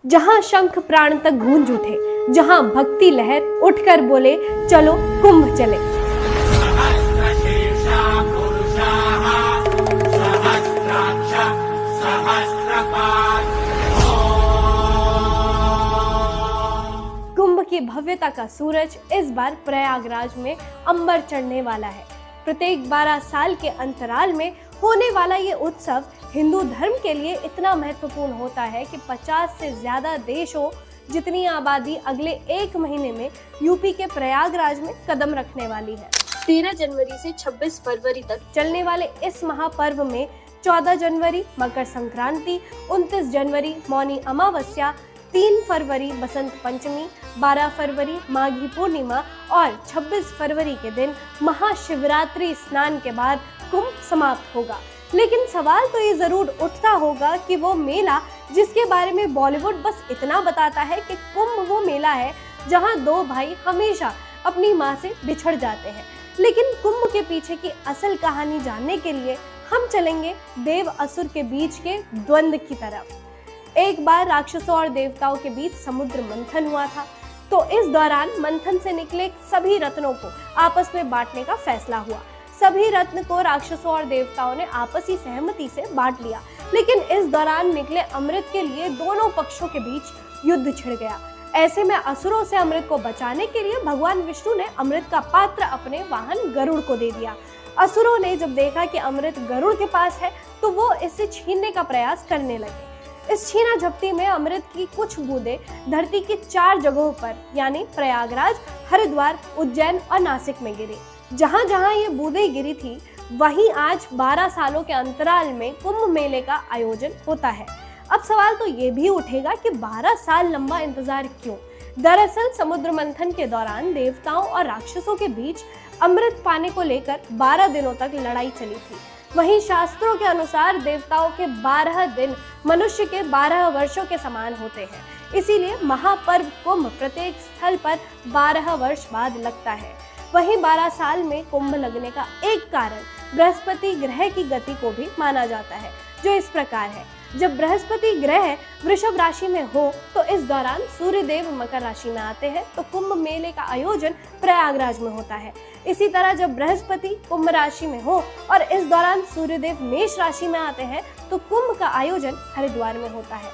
जहां शंख प्राण तक गूंज उठे, जहां भक्ति लहर उठकर बोले चलो कुंभ चले। सहस्रशीर्षा पुरुषाः सहस्राक्ष सहस्रपाद। कुंभ की भव्यता का सूरज इस बार प्रयागराज में अंबर चढ़ने वाला है। प्रत्येक 12 साल के अंतराल में होने वाला ये उत्सव हिंदू धर्म के लिए इतना महत्वपूर्ण होता है कि 50 से ज्यादा देशों जितनी आबादी अगले एक महीने में यूपी के प्रयागराज में कदम रखने वाली है। 13 जनवरी से 26 फरवरी तक चलने वाले इस महापर्व में 14 जनवरी मकर संक्रांति, 29 जनवरी मौनी अमावस्या, 3 फरवरी बसंत पंचमी, 12 फरवरी माघी पूर्णिमा और 26 फरवरी के दिन महाशिवरात्रि स्नान के बाद कुंभ समाप्त होगा। लेकिन सवाल तो ये जरूर उठता होगा कि वो मेला जिसके बारे में बॉलीवुड बस इतना बताता है कि कुंभ वो मेला है जहां दो भाई हमेशा अपनी मां से बिछड़ जाते हैं। लेकिन कुंभ के पीछे की असल कहानी जानने के लिए हम चलेंगे देव असुर के बीच के द्वंद्व की तरफ। एक बार राक्षसों और देवताओं के बीच समुद्र मंथन हुआ था। तो इस दौरान मंथन से निकले सभी रत्नों को आपस में बांटने का फैसला हुआ। सभी रत्न को राक्षसों और देवताओं ने आपसी सहमति से बांट लिया। लेकिन इस दौरान निकले अमृत के लिए दोनों पक्षों के बीच युद्ध छिड़ गया। ऐसे में असुरों से अमृत को बचाने के लिए भगवान विष्णु ने अमृत का पात्र अपने वाहन गरुड़ को दे दिया। असुरों ने जब देखा कि अमृत गरुड़ के पास है तो वो इसे छीनने का प्रयास करने लगे। इस छीना झपटी में अमृत की कुछ बूंदें धरती की 4 जगहों पर यानी प्रयागराज, हरिद्वार, उज्जैन और नासिक में गिरी। जहां जहां ये बूंदें गिरी थी वहीं आज 12 सालों के अंतराल में कुंभ मेले का आयोजन होता है। अब सवाल तो ये भी उठेगा कि 12 साल लंबा इंतजार क्यों? दरअसल समुद्र मंथन के दौरान देवताओं और राक्षसों के बीच अमृत पाने को लेकर 12 दिनों तक लड़ाई चली थी। वहीं शास्त्रों के अनुसार देवताओं के 12 दिन मनुष्य के 12 वर्षों के समान होते हैं। इसीलिए महापर्व कुंभ प्रत्येक स्थल पर 12 वर्ष बाद लगता है। वहीं 12 साल में कुंभ लगने का एक कारण बृहस्पति ग्रह की गति को भी माना जाता है, जो इस प्रकार है। जब बृहस्पति ग्रह वृषभ राशि में हो तो इस दौरान सूर्य देव मकर राशि में आते हैं, तो कुंभ मेले का आयोजन प्रयागराज में होता है। इसी तरह जब बृहस्पति कुंभ राशि में हो और इस दौरान सूर्य देव मेष राशि में आते हैं तो कुंभ का आयोजन हरिद्वार में होता है।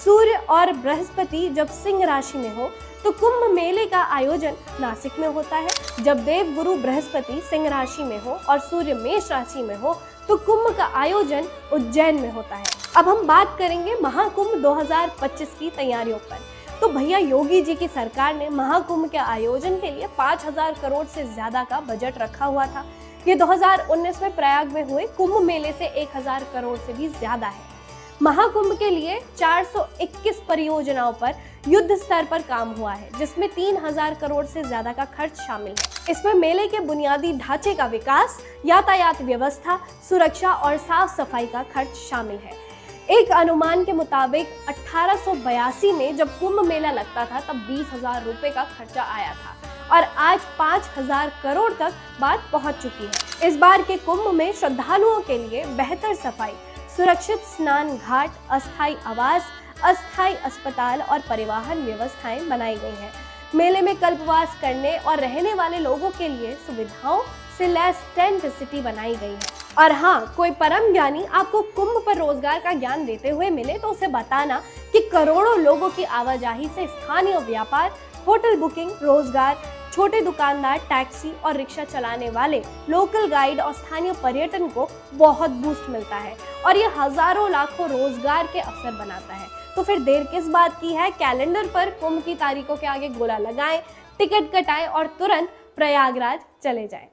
सूर्य और बृहस्पति जब सिंह राशि में हो तो कुंभ मेले का आयोजन नासिक में होता है। जब देव गुरु बृहस्पति सिंह राशि में हो और सूर्य मेष राशि में हो तो कुंभ का आयोजन उज्जैन में होता है। अब हम बात करेंगे महाकुंभ 2025 की तैयारियों पर। तो भैया योगी जी की सरकार ने महाकुंभ के आयोजन के लिए 5000 करोड़ से ज्यादा का बजट रखा हुआ था। ये 2019 में प्रयाग में हुए कुंभ मेले से 1000 करोड़ से भी ज्यादा है। महाकुंभ के लिए 421 परियोजनाओं पर युद्ध स्तर पर काम हुआ है, जिसमें 3000 करोड़ से ज्यादा का खर्च शामिल है। इसमें मेले के बुनियादी ढांचे का विकास, यातायात व्यवस्था, सुरक्षा और साफ सफाई का खर्च शामिल है। एक अनुमान के मुताबिक 1882 में जब कुंभ मेला लगता था तब 20,000 रुपए का खर्चा आया था और आज 5000 करोड़ तक बात पहुंच चुकी है। इस बार के कुंभ में श्रद्धालुओं के लिए बेहतर सफाई, सुरक्षित स्नान घाट, अस्थायी आवास, अस्थायी अस्पताल और परिवहन व्यवस्थाएं बनाई गई हैं। मेले में कल्पवास करने और रहने वाले लोगों के लिए सुविधाओं से लैस टेंट सिटी बनाई गई है। और हाँ, कोई परम ज्ञानी आपको कुंभ पर रोजगार का ज्ञान देते हुए मिले तो उसे बताना कि करोड़ों लोगों की आवाजाही से स्थानीय व्यापार, होटल बुकिंग, रोजगार, छोटे दुकानदार, टैक्सी और रिक्शा चलाने वाले, लोकल गाइड और स्थानीय पर्यटन को बहुत बूस्ट मिलता है और ये हजारों लाखों रोजगार के अवसर बनाता है। तो फिर देर किस बात की है? कैलेंडर पर कुंभ की तारीखों के आगे गोला लगाएं, टिकट कटाएं और तुरंत प्रयागराज चले जाएं।